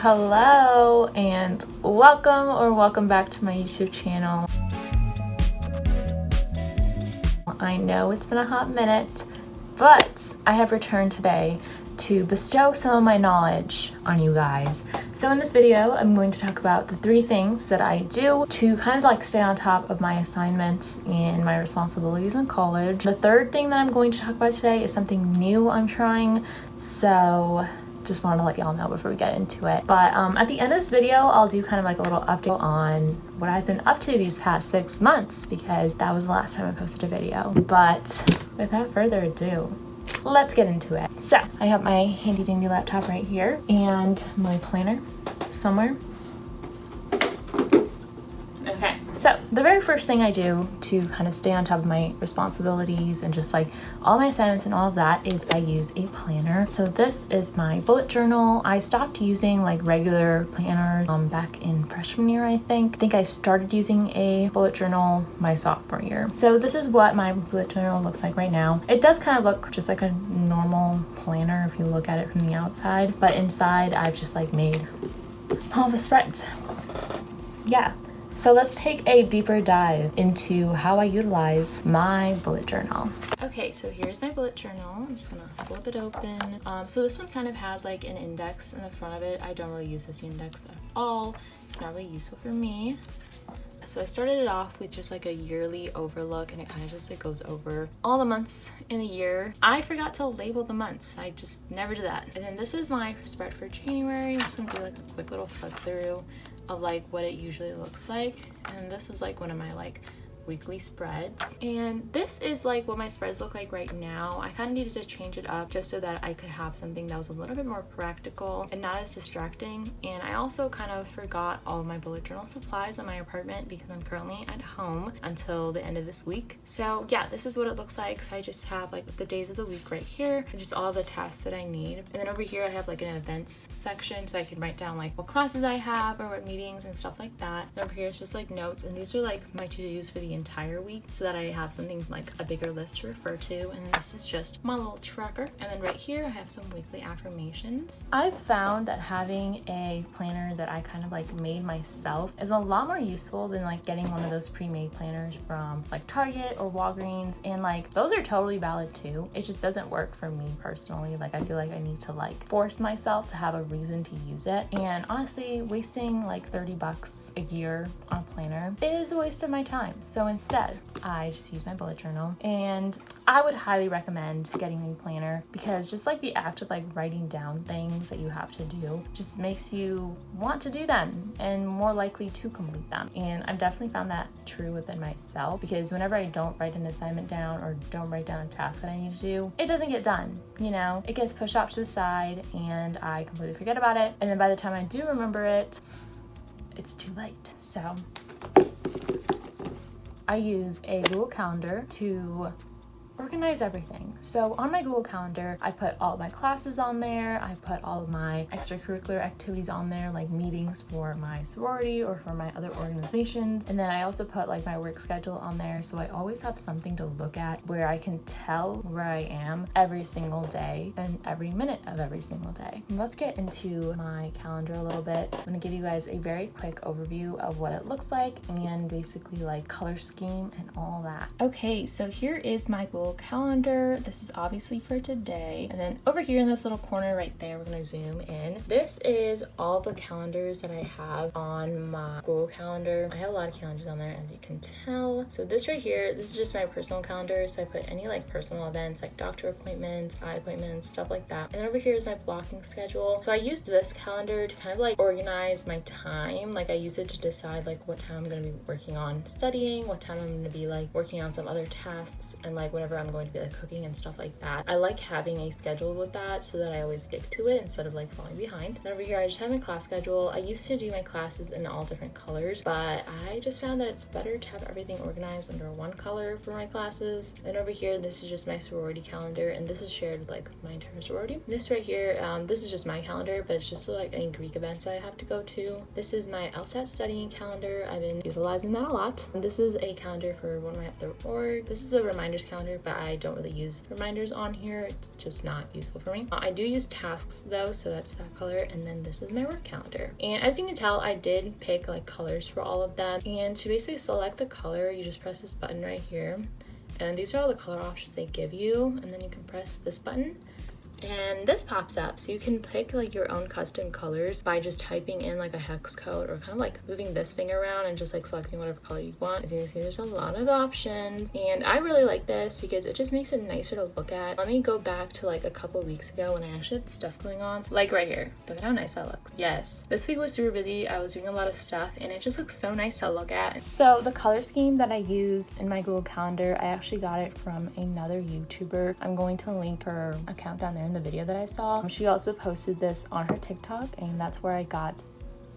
Hello and welcome back to my YouTube channel. I know it's been a hot minute, but I have returned today to bestow some of my knowledge on you guys. So in this video, I'm going to talk about the 3 things that I do to kind of like stay on top of my assignments and my responsibilities in college. The 3rd thing that I'm going to talk about today is something new I'm trying, so just want to let y'all know before we get into it. But at the end of this video, I'll do kind of like a little update on what I've been up to these past 6 months, because that was the last time I posted a video. But without further ado, let's get into it. So I have my handy dandy laptop right here and my planner somewhere. Okay, so the very first thing I do to kind of stay on top of my responsibilities and just like all my assignments and all of that is I use a planner. So this is my bullet journal. I stopped using like regular planners back in freshman year, I think. I started using a bullet journal my sophomore year. So this is what my bullet journal looks like right now. It does kind of look just like a normal planner if you look at it from the outside, but inside I've just like made all the spreads. Yeah. So let's take a deeper dive into how I utilize my bullet journal. Okay, so here's my bullet journal. I'm just gonna flip it open. So this one kind of has like an index in the front of it. I don't really use this index at all. It's not really useful for me. So I started it off with just like a yearly overlook, and it kind of just like goes over all the months in the year. I forgot to label the months. I just never did that. And then this is my spread for January. I'm just gonna do like a quick little flip through of like what it usually looks like. And this is like one of my like weekly spreads, and this is like what my spreads look like right now. I kind of needed to change it up just so that I could have something that was a little bit more practical and not as distracting. And I also kind of forgot all of my bullet journal supplies in my apartment because I'm currently at home until the end of this week. So yeah, this is what it looks like. So I just have like the days of the week right here and just all the tasks that I need. And then over here I have like an events section, so I can write down like what classes I have or what meetings and stuff like that. And over here it's just like notes, and these are like my to-dos for the entire week so that I have something like a bigger list to refer to. And this is just my little tracker. And then right here I have some weekly affirmations. I've found that having a planner that I kind of like made myself is a lot more useful than like getting one of those pre-made planners from like Target or Walgreens, and like those are totally valid too. It just doesn't work for me personally. Like I feel like I need to like force myself to have a reason to use it, and honestly wasting like $30 a year on a planner is a waste of my time. So instead, I just use my bullet journal, and I would highly recommend getting a planner because just like the act of like writing down things that you have to do just makes you want to do them and more likely to complete them. And I've definitely found that true within myself, because whenever I don't write an assignment down or don't write down a task that I need to do, it doesn't get done. You know, it gets pushed off to the side and I completely forget about it. And then by the time I do remember it, it's too late. So I use a Google Calendar to organize everything. So on my Google Calendar, I put all of my classes on there. I put all of my extracurricular activities on there, like meetings for my sorority or for my other organizations. And then I also put like my work schedule on there. So I always have something to look at where I can tell where I am every single day and every minute of every single day. And let's get into my calendar a little bit. I'm gonna give you guys a very quick overview of what it looks like and basically like color scheme and all that. Okay, so here is my Google Calendar. This is obviously for today, and then over here in this little corner right there, we're gonna zoom in. This is all the calendars that I have on my Google Calendar. I have a lot of calendars on there, as you can tell. So this right here, this is just my personal calendar, so I put any like personal events like doctor appointments, eye appointments, stuff like that. And then over here is my blocking schedule. So I used this calendar to kind of like organize my time. Like I use it to decide like what time I'm gonna be working on studying, what time I'm gonna be like working on some other tasks, and like whenever I'm going to be like cooking and stuff like that. I like having a schedule with that so that I always stick to it instead of like falling behind. And over here I just have my class schedule. I used to do my classes in all different colors, but I just found that it's better to have everything organized under one color for my classes. And over here, this is just my sorority calendar, and this is shared with like my entire sorority. This right here, this is just my calendar, but it's just like any Greek events I have to go to. This is my LSAT studying calendar. I've been utilizing that a lot. And this is a calendar for when I have to org. This is a reminders calendar, but I don't really use reminders on here. It's just not useful for me. I do use tasks though, so that's that color. And then this is my work calendar. And as you can tell, I did pick like colors for all of them. And to basically select the color, you just press this button right here. And these are all the color options they give you. And then you can press this button. And this pops up, so you can pick like your own custom colors by just typing in like a hex code or kind of like moving this thing around and just like selecting whatever color you want. As you can see, there's a lot of options, and I really like this because it just makes it nicer to look at. Let me go back to like a couple weeks ago when I actually had stuff going on. Like right here, look at how nice that looks. Yes, this week was super busy. I was doing a lot of stuff and it just looks so nice to look at. So the color scheme that I use in my Google Calendar, I actually got it from another YouTuber. I'm going to link her account down there in the video that I saw. She also posted this on her TikTok, and that's where I got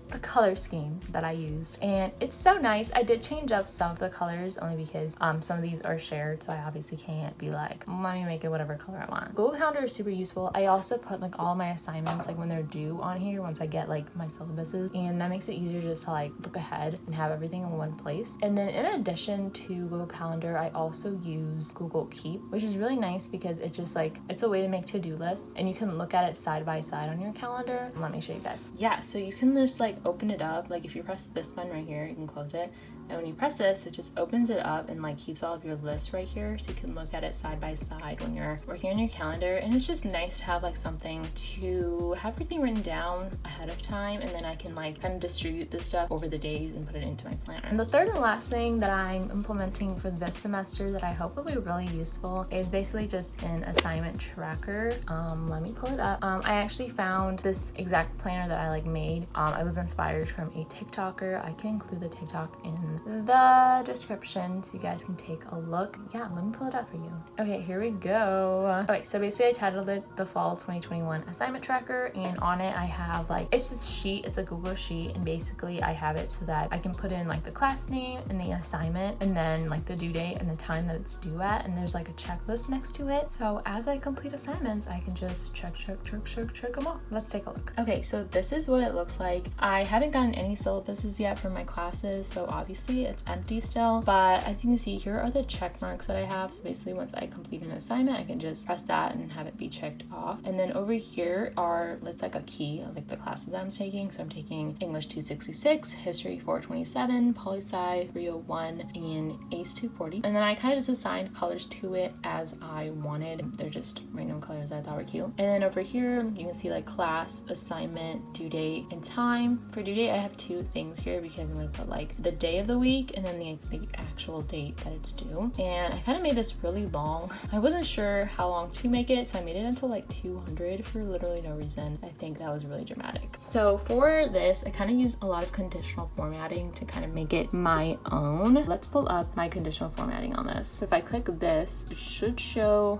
the color scheme that I used, and it's so nice. I did change up some of the colors only because some of these are shared, so I obviously can't be like, let me make it whatever color I want. Google Calendar is super useful. I also put like all my assignments like when they're due on here once I get like my syllabuses, and that makes it easier just to like look ahead and have everything in one place. And then in addition to Google Calendar, I also use Google Keep, which is really nice because it's just like, it's a way to make to-do lists and you can look at it side by side on your calendar. Let me show you guys. Yeah, so you can just like open it up. Like if you press this button right here, you can close it, and when you press this, it just opens it up and like keeps all of your lists right here, so you can look at it side by side when you're working on your calendar. And it's just nice to have like something to have everything written down ahead of time, and then I can like kind of distribute this stuff over the days and put it into my planner. And the third and last thing that I'm implementing for this semester that I hope will be really useful is basically just an assignment tracker. Let me pull it up. I actually found this exact planner that I like made. I was inspired from a TikToker. I can include the TikTok in the description so you guys can take a look. Yeah, let me pull it up for you. Okay, here we go. Okay, so basically I titled it the Fall 2021 Assignment Tracker, and on it I have like, it's this sheet, it's a Google sheet, and basically I have it so that I can put in like the class name and the assignment and then like the due date and the time that it's due at, and there's like a checklist next to it. So as I complete assignments, I can just check them off. Let's take a look. Okay, so this is what it looks like. I haven't gotten any syllabuses yet for my classes, so obviously it's empty still, but as you can see, here are the check marks that I have. So basically once I complete an assignment, I can just press that and have it be checked off. And then over here are, it's like a key of like the classes that I'm taking. So I'm taking English 266, History 427, Poli-Sci 301, and ACE 240. And then I kind of just assigned colors to it as I wanted. They're just random colors I thought were cute. And then over here, you can see like class, assignment, due date, and time. For due date, I have two things here because I'm going to put like the day of the week and then the actual date that it's due. And I kind of made this really long. I wasn't sure how long to make it, so I made it until like 200 for literally no reason. I think that was really dramatic. So for this, I kind of used a lot of conditional formatting to kind of make it my own. Let's pull up my conditional formatting on this. So if I click this, it should show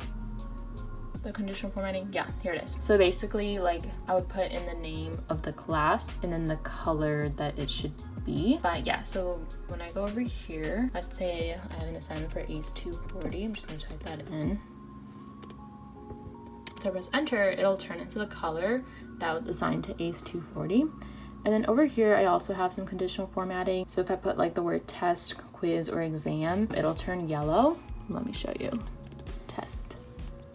the conditional formatting. Yeah, here it is. So basically like I would put in the name of the class and then the color that it should be. But yeah, so when I go over here, let's say I have an assignment for ACE 240. I'm just gonna type that in. So I press enter, it'll turn into the color that was assigned to ACE 240. And then over here, I also have some conditional formatting. So if I put like the word test, quiz, or exam, it'll turn yellow. Let me show you. Test,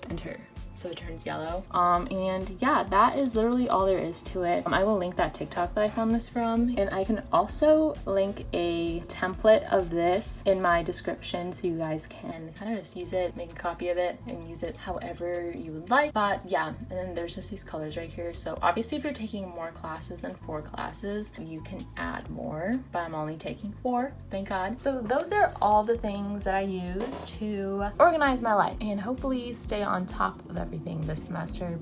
enter. So it turns yellow. And yeah, that is literally all there is to it. I will link that TikTok that I found this from, and I can also link a template of this in my description so you guys can kind of just use it, make a copy of it, and use it however you would like. But yeah, and then there's just these colors right here. So obviously if you're taking more classes than 4 classes, you can add more, but I'm only taking 4, thank God. So those are all the things that I use to organize my life and hopefully stay on top of everything this semester.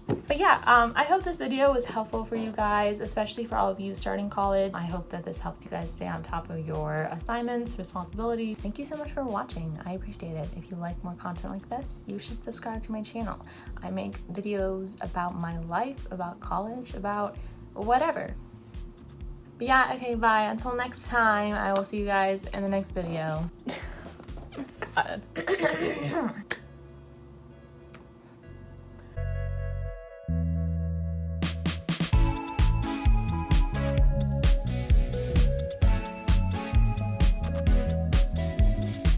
But yeah, I hope this video was helpful for you guys, especially for all of you starting college. I hope that this helps you guys stay on top of your assignments, responsibilities. Thank you so much for watching. I appreciate it. If you like more content like this, you should subscribe to my channel. I make videos about my life, about college, about whatever. But yeah, okay, bye. Until next time, I will see you guys in the next video. God.